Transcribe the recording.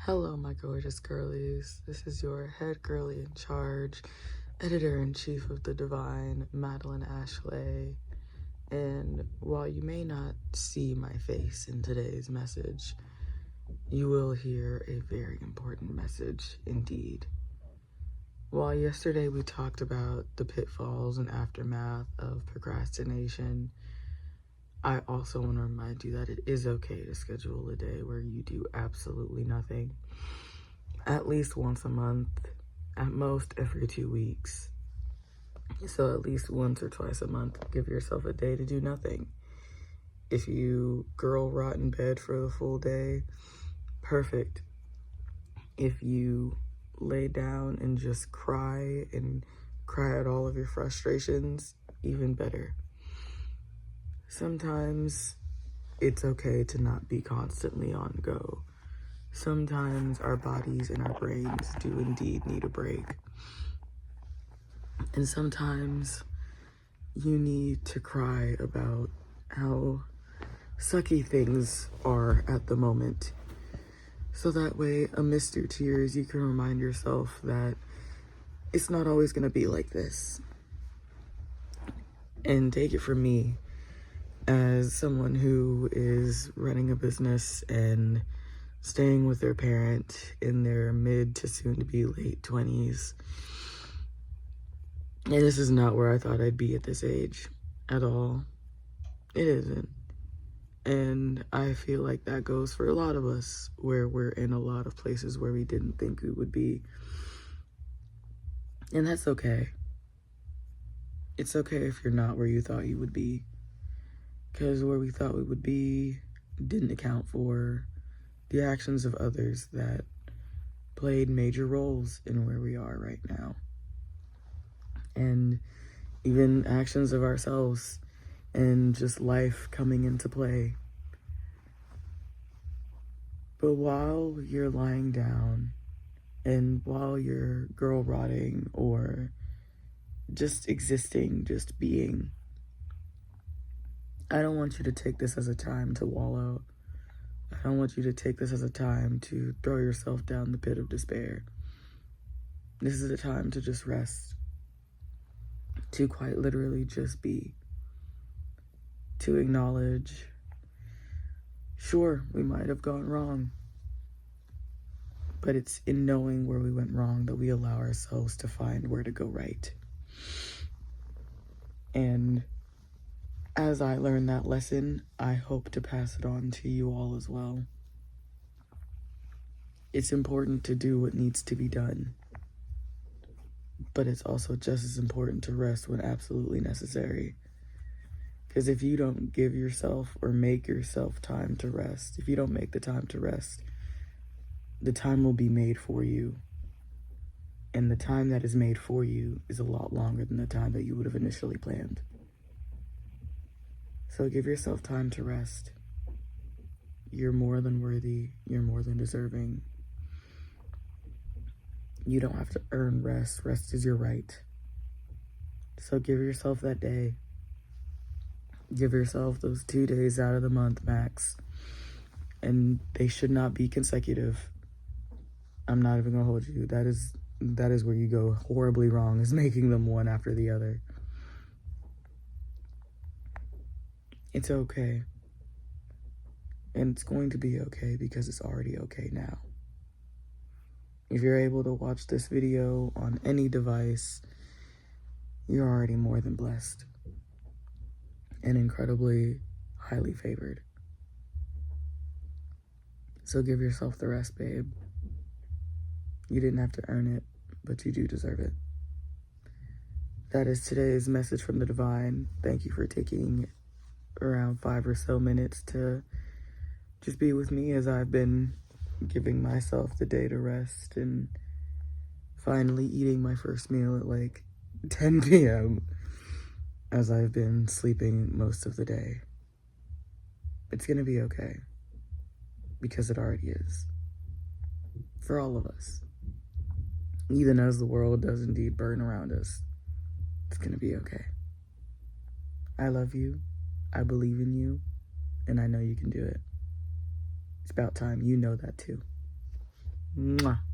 Hello, my gorgeous girlies. This is your head girly in charge, editor-in-chief of The Divine, Madeleine Asheleigh. And while you may not see my face in today's message, you will hear a very important message indeed. While yesterday we talked about the pitfalls and aftermath of procrastination, I also want to remind you that it is okay to schedule a day where you do absolutely nothing. At least once a month, at most every 2 weeks. So at least once or twice a month, give yourself a day to do nothing. If you girl rot in bed for the full day, perfect. If you lay down and just cry at all of your frustrations, even better. Sometimes it's okay to not be constantly on go. Sometimes our bodies and our brains do indeed need a break. And sometimes you need to cry about how sucky things are at the moment. So that way, amidst your tears, you can remind yourself that it's not always going to be like this. And take it from me, as someone who is running a business and staying with their parent in their mid to soon to be late 20s. And this is not where I thought I'd be at this age at all. It isn't. And I feel like that goes for a lot of us, where we're in a lot of places where we didn't think we would be. And that's okay. It's okay if you're not where you thought you would be. Because where we thought we would be didn't account for the actions of others that played major roles in where we are right now. And even actions of ourselves and just life coming into play. But while you're lying down and while you're girl rotting or just existing, just being, I don't want you to take this as a time to wallow. I don't want you to take this as a time to throw yourself down the pit of despair. This is a time to just rest, to quite literally just be, to acknowledge, sure, we might have gone wrong, but it's in knowing where we went wrong that we allow ourselves to find where to go right. And as I learned that lesson, I hope to pass it on to you all as well. It's important to do what needs to be done, but it's also just as important to rest when absolutely necessary. Because if you don't give yourself or make yourself time to rest, if you don't make the time to rest, the time will be made for you. And the time that is made for you is a lot longer than the time that you would have initially planned. So give yourself time to rest. You're more than worthy. You're more than deserving. You don't have to earn rest. Rest is your right. So give yourself that day. Give yourself those 2 days out of the month max. And they should not be consecutive. I'm not even gonna hold you. That is where you go horribly wrong, is making them one after the other. It's okay. And it's going to be okay because it's already okay now. If you're able to watch this video on any device, you're already more than blessed and incredibly highly favored. So give yourself the rest, babe. You didn't have to earn it, but you do deserve it. That is today's message from the Divine. Thank you for taking around 5 or so minutes to just be with me as I've been giving myself the day to rest and finally eating my first meal at like 10 p.m. as I've been sleeping most of the day. It's gonna be okay, because it already is. For all of us. Even as the world does indeed burn around us, it's gonna be okay. I love you. I believe in you, and I know you can do it. It's about time you know that too. Mwah.